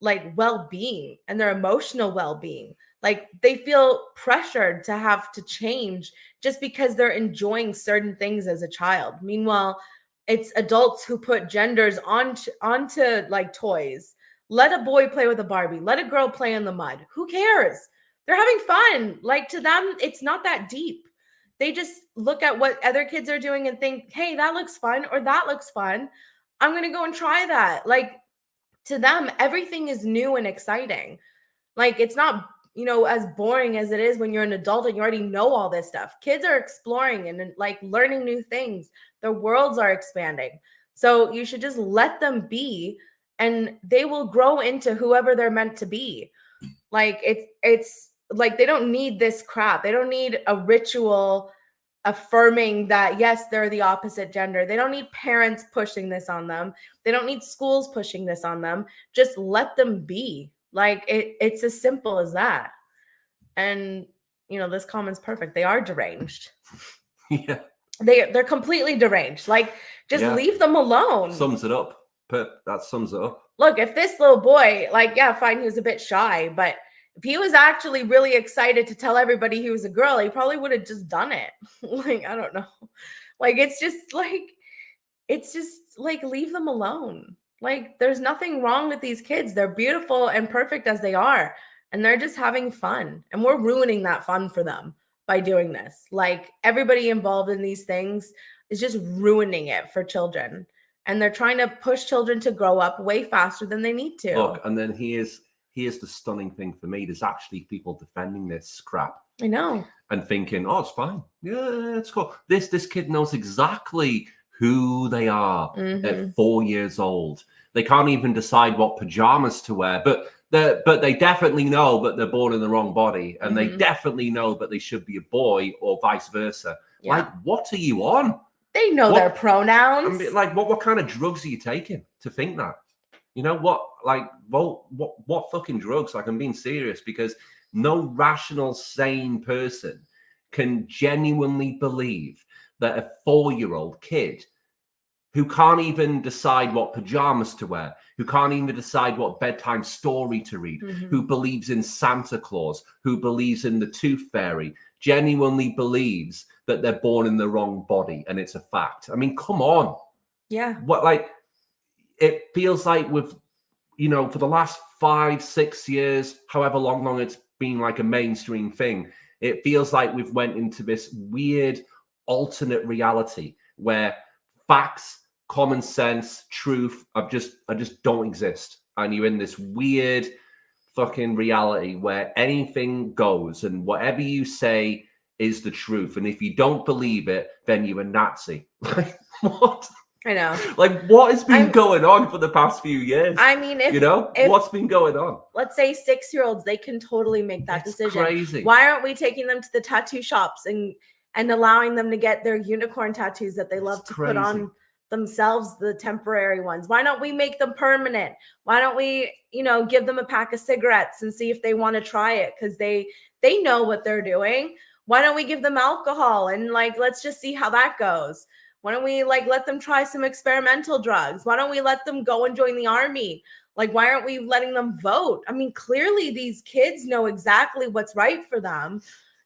like, well-being and their emotional well-being. Like, they feel pressured to have to change just because they're enjoying certain things as a child. Meanwhile, it's adults who put genders onto like toys. Let a boy play with a Barbie. Let a girl play in the mud. Who cares? They're having fun. Like, to them, it's not that deep. They just look at what other kids are doing and think, hey, that looks fun, or that looks fun. I'm going to go and try that. Like, to them, everything is new and exciting. Like, it's not, as boring as it is when you're an adult and you already know all this stuff. Kids are exploring and like learning new things. Their worlds are expanding. So you should just let them be, and they will grow into whoever they're meant to be. Like, it's like, they don't need this crap. They don't need a ritual affirming that, yes, they're the opposite gender. They don't need parents pushing this on them. They don't need schools pushing this on them. Just let them be. Like, it's as simple as that. And, this comment's perfect. They are deranged. Yeah. They're completely deranged. Like, just leave them alone. Sums it up. That sums it up. Look, if this little boy, like, yeah, fine, he was a bit shy, but if he was actually really excited to tell everybody he was a girl, he probably would have just done it. Like, I don't know. Like, it's just like, leave them alone. Like, there's nothing wrong with these kids. They're beautiful and perfect as they are. And they're just having fun. And we're ruining that fun for them by doing this. Like, everybody involved in these things is just ruining it for children. And they're trying to push children to grow up way faster than they need to. Look, and then here's the stunning thing for me. There's actually people defending this crap. I know. And thinking, oh, it's fine. Yeah, it's cool. This kid knows exactly who they are at 4 years old. They can't even decide what pajamas to wear, but they definitely know that they're born in the wrong body, and they definitely know that they should be a boy or vice versa. Yeah. Like, what are you on? They know their pronouns. I mean, like, what kind of drugs are you taking to think that? What fucking drugs? Like, I'm being serious, because no rational, sane person can genuinely believe that a 4-year-old kid who can't even decide what pajamas to wear, who can't even decide what bedtime story to read, who believes in Santa Claus, who believes in the Tooth Fairy, genuinely believes that they're born in the wrong body, and it's a fact. I mean, come on. Yeah. It feels like for the last 5-6 years, however long it's been like a mainstream thing, it feels like we've went into this weird alternate reality where facts, common sense, truth just don't exist. And you're in this weird fucking reality where anything goes and whatever you say is the truth. And if you don't believe it, then you're a Nazi. Like, what? I know. Like, what has been going on for the past few years? I mean, if what's been going on? Let's say 6-year-olds, they can totally make that decision. Crazy. Why aren't we taking them to the tattoo shops and and allowing them to get their unicorn tattoos that they love to put crazy. on themselves, the temporary ones. Why don't we make them permanent? Why don't we, give them a pack of cigarettes and see if they want to try it? Because they know what they're doing. Why don't we give them alcohol and let's just see how that goes? Why don't we let them try some experimental drugs? Why don't we let them go and join the army? Why aren't we letting them vote? I mean, clearly these kids know exactly what's right for them.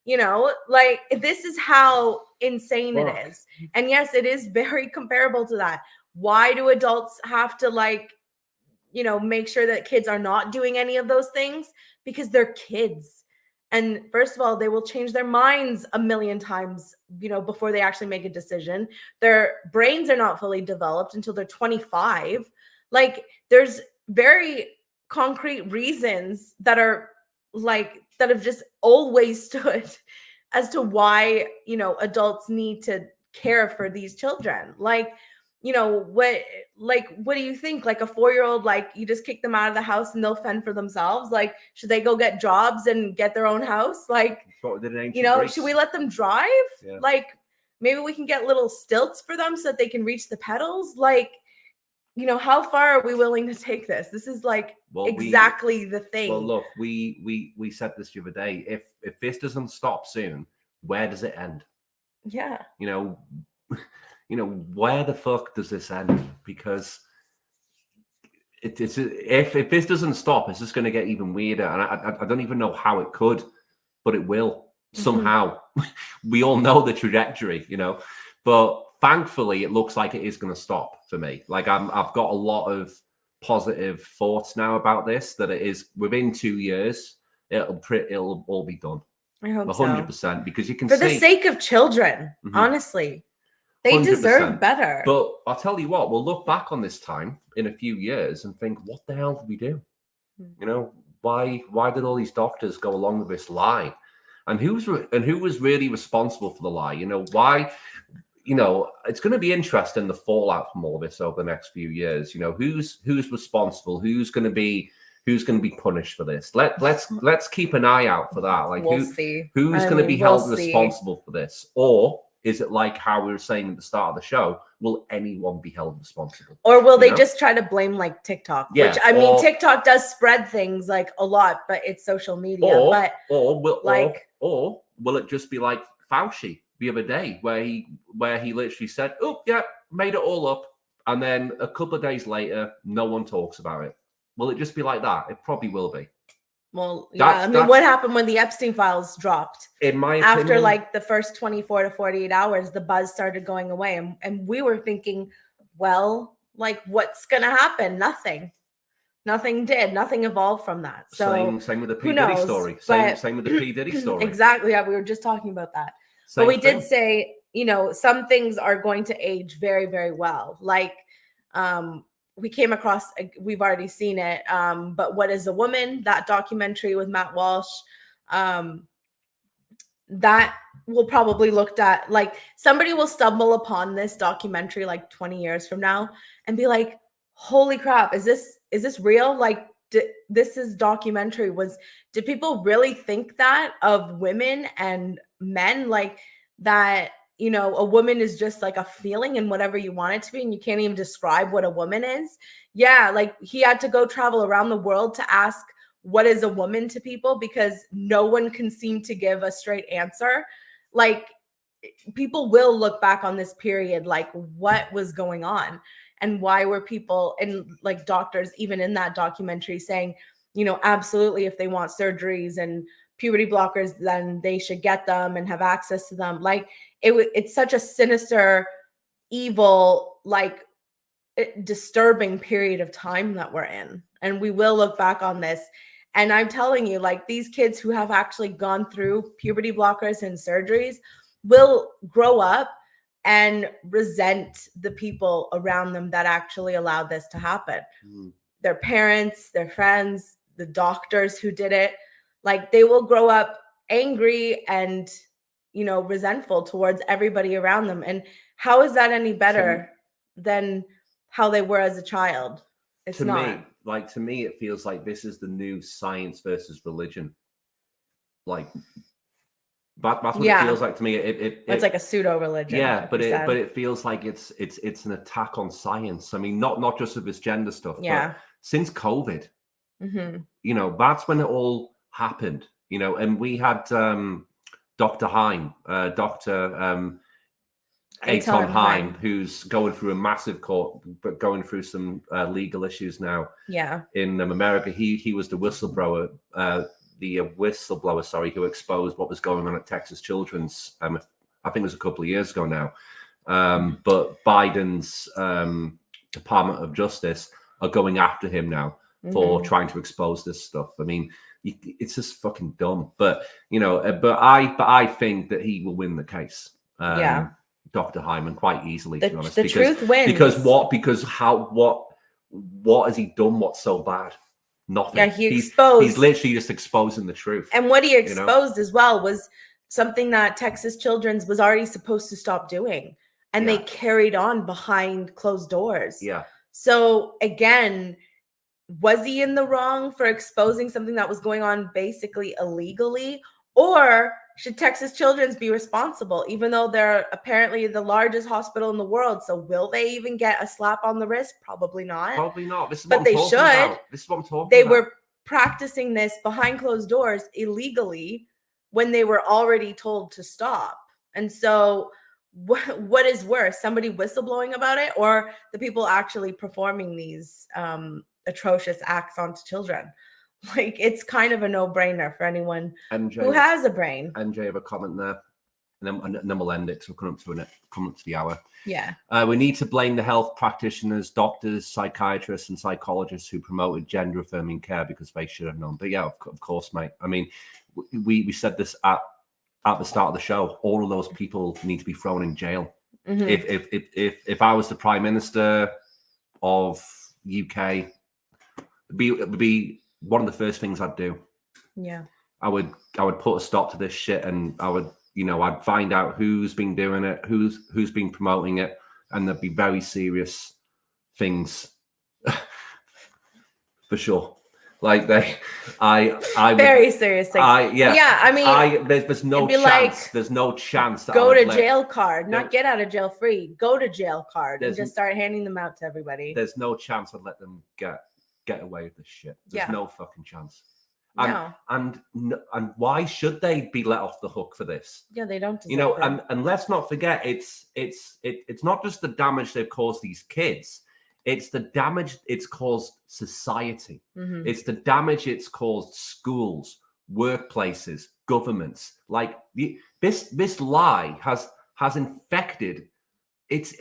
This is how insane it is. And yes, it is very comparable to that. Why do adults have to make sure that kids are not doing any of those things? Because they're kids. And first of all, they will change their minds a million times, before they actually make a decision. Their brains are not fully developed until they're 25. There's very concrete reasons that are that have just always stood as to why, adults need to care for these children. What do you think? A 4-year-old, you just kick them out of the house and they'll fend for themselves? Should they go get jobs and get their own house? Should we let them drive? Yeah. Maybe we can get little stilts for them so that they can reach the pedals. How far are we willing to take this? This is exactly the thing. Well, look, we said this the other day. If this doesn't stop soon, where does it end? Yeah. Where the fuck does this end? Because if this doesn't stop, it's just going to get even weirder. And I don't even know how it could, but it will somehow. We all know the trajectory, but thankfully, it looks like it is going to stop for me. I've got a lot of positive thoughts now about this, that it is within 2 years, it'll all be done. I hope 100%, because you can for the sake of children, honestly, they 100%. Deserve better. But I'll tell you what, we'll look back on this time in a few years and think, what the hell did we do? Why did all these doctors go along with this lie? And who was really responsible for the lie? Why? It's going to be interesting, the fallout from all this over the next few years. Who's responsible? Who's going to be punished for this? Let's keep an eye out for that. We'll see. Who's going to be held responsible for this? Or is it like how we were saying at the start of the show? Will anyone be held responsible? Or will they just try to blame TikTok? Yeah, which I mean, TikTok does spread things a lot, but it's social media. Or will it just be like Fauci the other day, where he literally said, "Oh yeah, made it all up," and then a couple of days later, no one talks about it? Will it just be like that? It probably will be. Well, yeah. What happened when the Epstein files dropped? In my opinion, after the first 24 to 48 hours, the buzz started going away, and we were thinking, well, what's gonna happen? Nothing did. Nothing evolved from that. So same with the P Diddy story. Same with the P Diddy story. Exactly. Yeah, we were just talking about that. But we did say, some things are going to age very, very well. We came across, we've already seen it, but What is a Woman? That documentary with Matt Walsh, that will probably looked at, somebody will stumble upon this documentary 20 years from now and be like, holy crap, is this real? This is documentary. Did people really think that of women and men, that, a woman is just a feeling and whatever you want it to be, and you can't even describe what a woman is? Yeah, he had to go travel around the world to ask what is a woman to people, because no one can seem to give a straight answer. People will look back on this period what was going on, and why were people and doctors even in that documentary saying, absolutely, if they want surgeries and puberty blockers, then they should get them and have access to them. It's such a sinister, evil, disturbing period of time that we're in. And we will look back on this. And I'm telling you, these kids who have actually gone through puberty blockers and surgeries will grow up and resent the people around them that actually allowed this to happen. Their parents, their friends, the doctors who did it. They will grow up angry and, resentful towards everybody around them. And how is that any better than how they were as a child? It's not. To me, it feels like this is the new science versus religion. That's what Yeah. it feels like to me. It's like a pseudo religion. Yeah, like but you said. it feels like it's an attack on science. I mean, not just with this gender stuff, Yeah. but since COVID, Mhm. you know, that's when it all happened. You know, and we had Dr. Heim, Dr. Eitan Heim, who's going through a massive court, but going through some legal issues now. Yeah. In America, he was the whistleblower, sorry, who exposed what was going on at Texas Children's. I think it was a couple of years ago now. But Biden's Department of Justice are going after him now for trying to expose this stuff. I mean, it's just fucking dumb. But you know, but I think that he will win the case. Dr. Hyman, quite easily, to be honest. The truth wins. Because what has he done? What's so bad? Nothing. Yeah, he's literally just exposing the truth. And what he exposed as well was something that Texas Children's was already supposed to stop doing. And they carried on behind closed doors. Yeah. So again, was he in the wrong for exposing something that was going on basically illegally? Or should Texas Children's be responsible, even though they're apparently the largest hospital in the world? So will they even get a slap on the wrist? Probably not. Probably not. This is but what they I'm talking should. about. This is what I'm talking they about. Were practicing this behind closed doors illegally when they were already told to stop. And so what is worse, somebody whistleblowing about it or the people actually performing these atrocious acts onto children? Like, it's kind of a no-brainer for anyone who has a brain. MJ have a comment there, and then we'll end it because we're coming up to the hour. Yeah. We need to blame the health practitioners, doctors, psychiatrists, and psychologists who promoted gender-affirming care because they should have known. But yeah, of course, mate. I mean, we said this at the start of the show. All of those people need to be thrown in jail. If I was the Prime Minister of UK, it would be one of the first things I'd do. Yeah. I would put a stop to this shit, and I'd find out who's been doing it, who's been promoting it, and there'd be very serious things for sure. Like very serious things. I mean, there's no chance. Like, there's no chance that go to jail card, not get out of jail free. Go to jail card and just start handing them out to everybody. There's no chance I'd let them get away with this shit. There's no fucking chance. And why should they be let off the hook for this? Yeah, they don't. You know, and let's not forget, it's not just the damage they've caused these kids. It's the damage it's caused society. It's the damage it's caused schools, workplaces, governments. Like this lie has infected. It's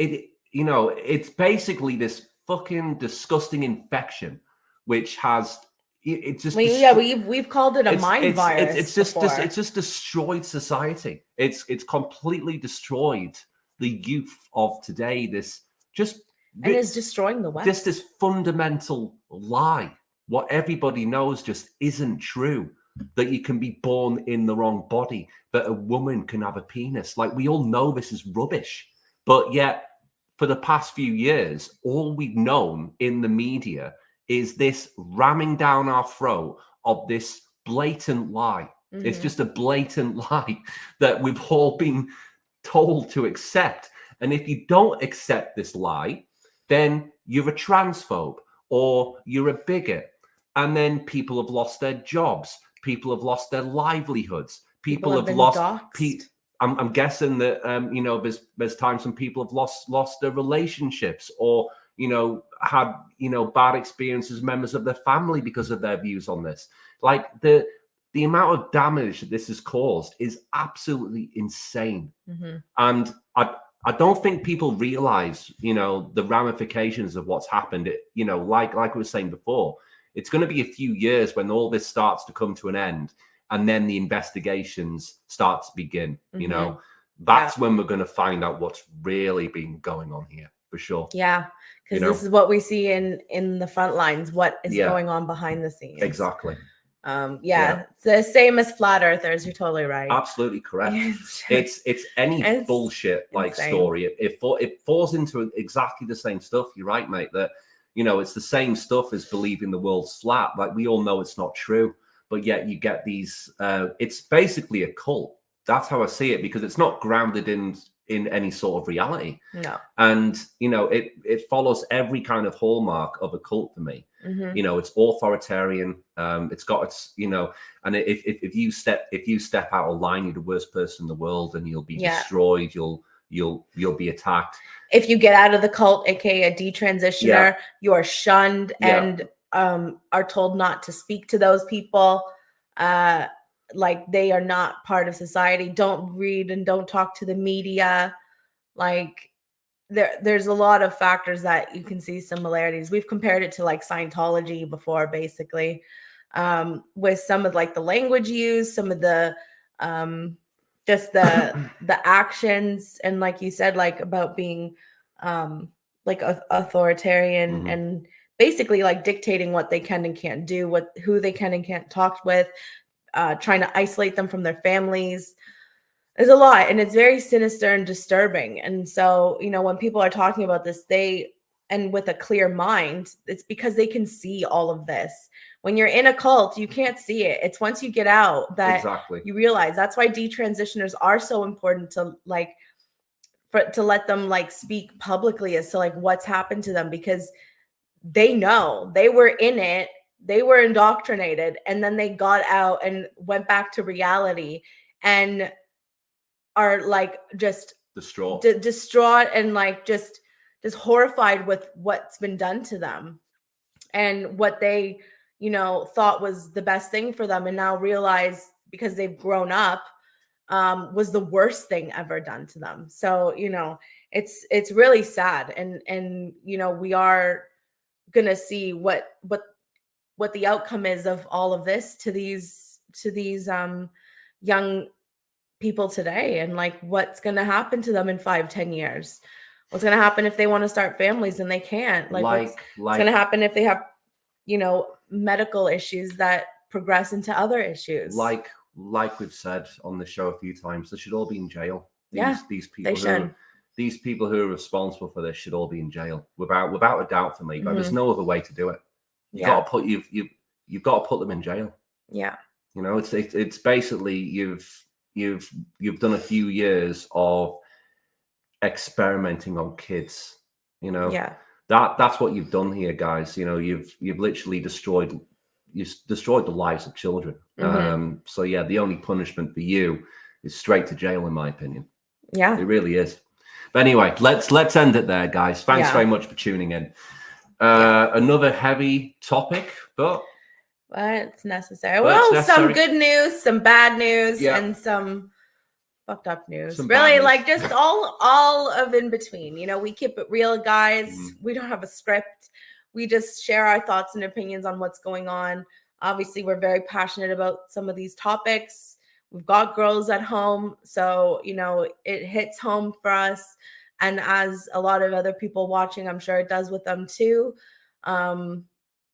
basically this fucking disgusting infection, which has we've called it a mind virus. It's just destroyed society. It's completely destroyed the youth of today. And is destroying the West. This fundamental lie, what everybody knows just isn't true, that you can be born in the wrong body, that a woman can have a penis. Like, we all know this is rubbish. But yet, for the past few years, all we've known in the media is this ramming down our throat of this blatant lie. It's just a blatant lie that we've all been told to accept. And if you don't accept this lie, then you're a transphobe or you're a bigot. And then people have lost their jobs. People have lost their livelihoods. People have lost. I'm guessing that there's times when people have lost their relationships or had bad experiences, members of their family because of their views on this. Like the amount of damage that this has caused is absolutely insane. And I don't think people realize, the ramifications of what's happened. Like I was saying before, it's going to be a few years when all this starts to come to an end, and then the investigations start to begin. That's when we're going to find out what's really been going on here, for sure. Yeah, because this is what we see in the front lines. What is going on behind the scenes? Exactly. It's the same as flat earthers. You're totally right. Absolutely correct. It's any bullshit like story. It falls into exactly the same stuff. You're right, mate. That it's the same stuff as believing the world's flat. Like, we all know it's not true, but yet you get these. It's basically a cult. that's how I see it, because it's not grounded in any sort of reality. No. And it follows every kind of hallmark of a cult for me. It's authoritarian. It's got its, and if you step out of line, you're the worst person in the world, and you'll be destroyed. You'll be attacked. If you get out of the cult, aka a detransitioner, you are shunned and are told not to speak to those people. Like they are not part of society. Don't read and don't talk to the media. Like there's a lot of factors that you can see similarities. We've compared it to like Scientology before, basically, with some of like the language used, some of the just the actions, and like you said, like about being like authoritarian and basically like dictating what they can and can't do, who they can and can't talk with. Trying to isolate them from their families. There's a lot, and it's very sinister and disturbing. And so, when people are talking about this, and with a clear mind, it's because they can see all of this. When you're in a cult, you can't see it. It's once you get out that you realize. That's why detransitioners are so important to to let them like speak publicly as to like what's happened to them, because they know they were in it. They were indoctrinated, and then they got out and went back to reality and are like just distraught and like just horrified with what's been done to them and what they, thought was the best thing for them, and now realize, because they've grown up, was the worst thing ever done to them. So, it's really sad. And we are gonna see what the outcome is of all of this to these young people today, and like what's going to happen to them in 5-10 years. What's going to happen if they want to start families and they can't? What's going to happen if they have medical issues that progress into other issues? Like we've said on the show a few times, they should all be in jail. These people who are responsible for this should all be in jail without a doubt for me. But there's no other way to do it. You've got to put them in jail. Yeah. It's basically you've done a few years of experimenting on kids. That's what you've done here, guys. You've literally destroyed the lives of children. So yeah, the only punishment for you is straight to jail, in my opinion. Yeah, it really is. But anyway, let's end it there, guys. Thanks very much for tuning in. Another heavy topic, but it's necessary. Well, some good news, some bad news, and some fucked up news. Really, like just all of in between. We keep it real, guys. We don't have a script. We just share our thoughts and opinions on what's going on. Obviously, we're very passionate about some of these topics. We've got girls at home, so it hits home for us. And as a lot of other people watching, I'm sure it does with them too.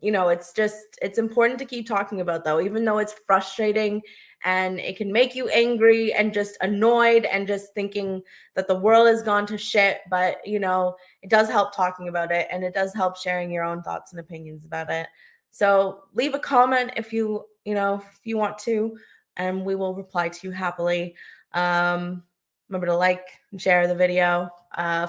It's important to keep talking about, though, even though it's frustrating and it can make you angry and just annoyed and just thinking that the world has gone to shit. But, it does help talking about it, and it does help sharing your own thoughts and opinions about it. So leave a comment if you want to, and we will reply to you happily. Remember to like and share the video.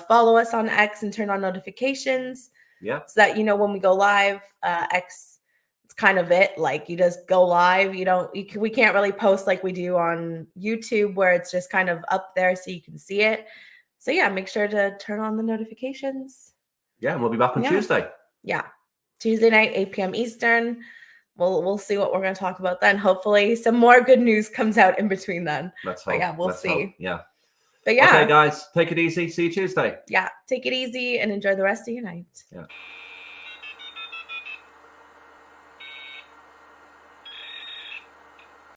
Follow us on X and turn on notifications. Yeah. So that when we go live. X, it's kind of it. Like you just go live. We can't really post like we do on YouTube, where it's just kind of up there so you can see it. So yeah, make sure to turn on the notifications. Yeah, and we'll be back on Tuesday. Yeah, Tuesday night, 8 p.m. Eastern. We'll see what we're going to talk about then. Hopefully, some more good news comes out in between then. Let's hope. We'll see. Hope. Yeah. But yeah. Okay, guys, take it easy. See you Tuesday. Yeah, take it easy and enjoy the rest of your night. Yeah.